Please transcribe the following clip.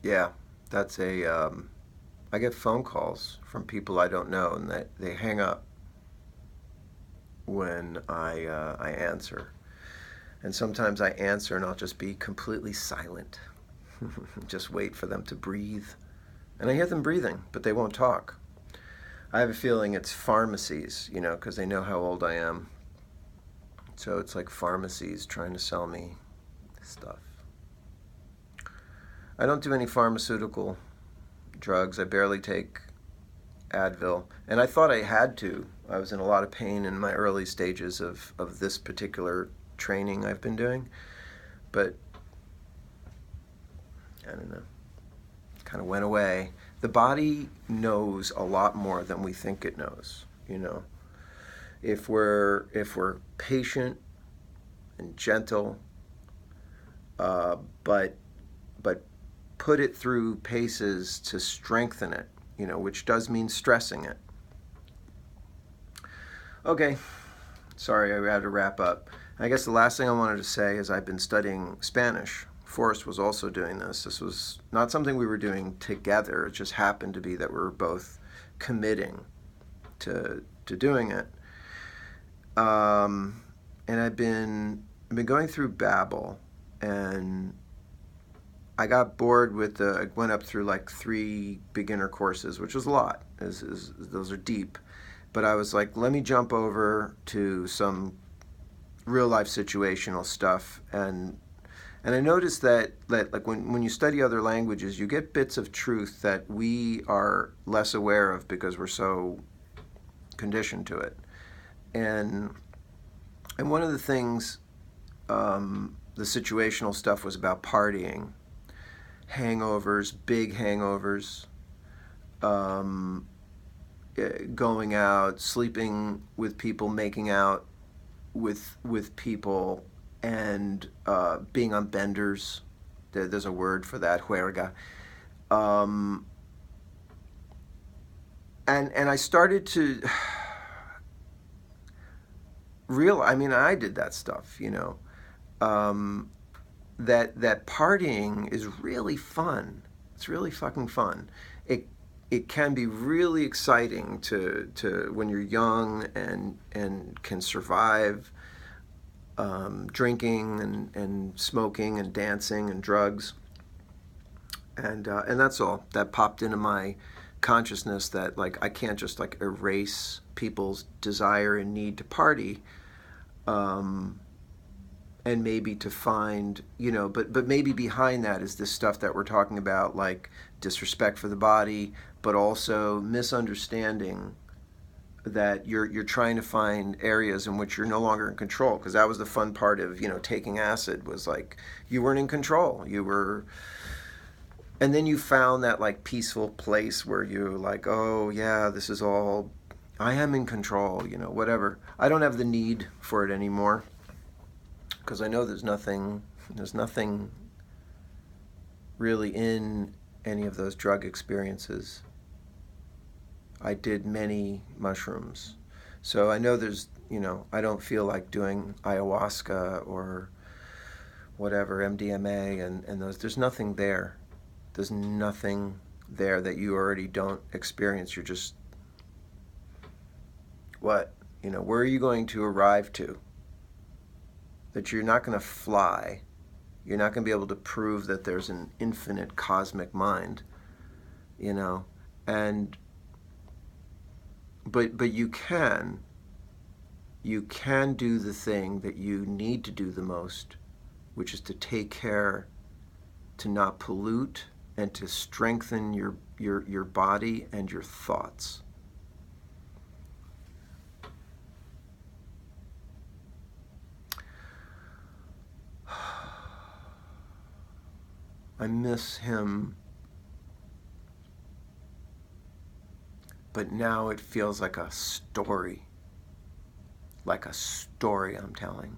Yeah, that's I get phone calls from people I don't know, and they hang up when I answer. And sometimes I answer and I'll just be completely silent. Just wait for them to breathe. And I hear them breathing, but they won't talk. I have a feeling it's pharmacies, because they know how old I am. So it's like pharmacies trying to sell me stuff. I don't do any pharmaceutical drugs. I barely take Advil. And I thought I had to. I was in a lot of pain in my early stages of this particular training I've been doing. But I don't know. It kind of went away. The body knows a lot more than we think it knows. If we're patient and gentle, but put it through paces to strengthen it, which does mean stressing it. Okay, sorry, I had to wrap up. I guess the last thing I wanted to say is I've been studying Spanish. Forrest was also doing this. This was not something we were doing together. It just happened to be that we were both committing to doing it. And I've been going through Babbel, and I got bored with I went up through like 3 beginner courses, which was a lot. Those are deep. But I was like, let me jump over to some real life situational stuff. And I noticed that like when you study other languages, you get bits of truth that we are less aware of because we're so conditioned to it. And one of the things, the situational stuff was about partying, hangovers, big hangovers, going out, sleeping with people, making out with people, and being on benders. There's a word for that, juerga. And I started to I did that stuff. That partying is really fun. It's really fucking fun. It can be really exciting to when you're young and can survive drinking and smoking and dancing and drugs. And that's all that popped into my consciousness, that like I can't just like erase people's desire and need to party, and maybe to find, but maybe behind that is this stuff that we're talking about, like disrespect for the body, but also misunderstanding that you're trying to find areas in which you're no longer in control. Because that was the fun part of taking acid, was like you weren't in control. You were. And then you found that like peaceful place where you're like, oh yeah, this is all, I am in control, whatever. I don't have the need for it anymore, because I know there's nothing really in any of those drug experiences. I did many mushrooms. So I know I don't feel like doing ayahuasca or whatever, MDMA and those. There's nothing there. There's nothing there that you already don't experience. You're just, what? Where are you going to arrive to? That you're not going to fly. You're not going to be able to prove that there's an infinite cosmic mind, and but you can do the thing that you need to do the most, which is to take care to not pollute and to strengthen your body and your thoughts. I miss him, but now it feels like a story I'm telling.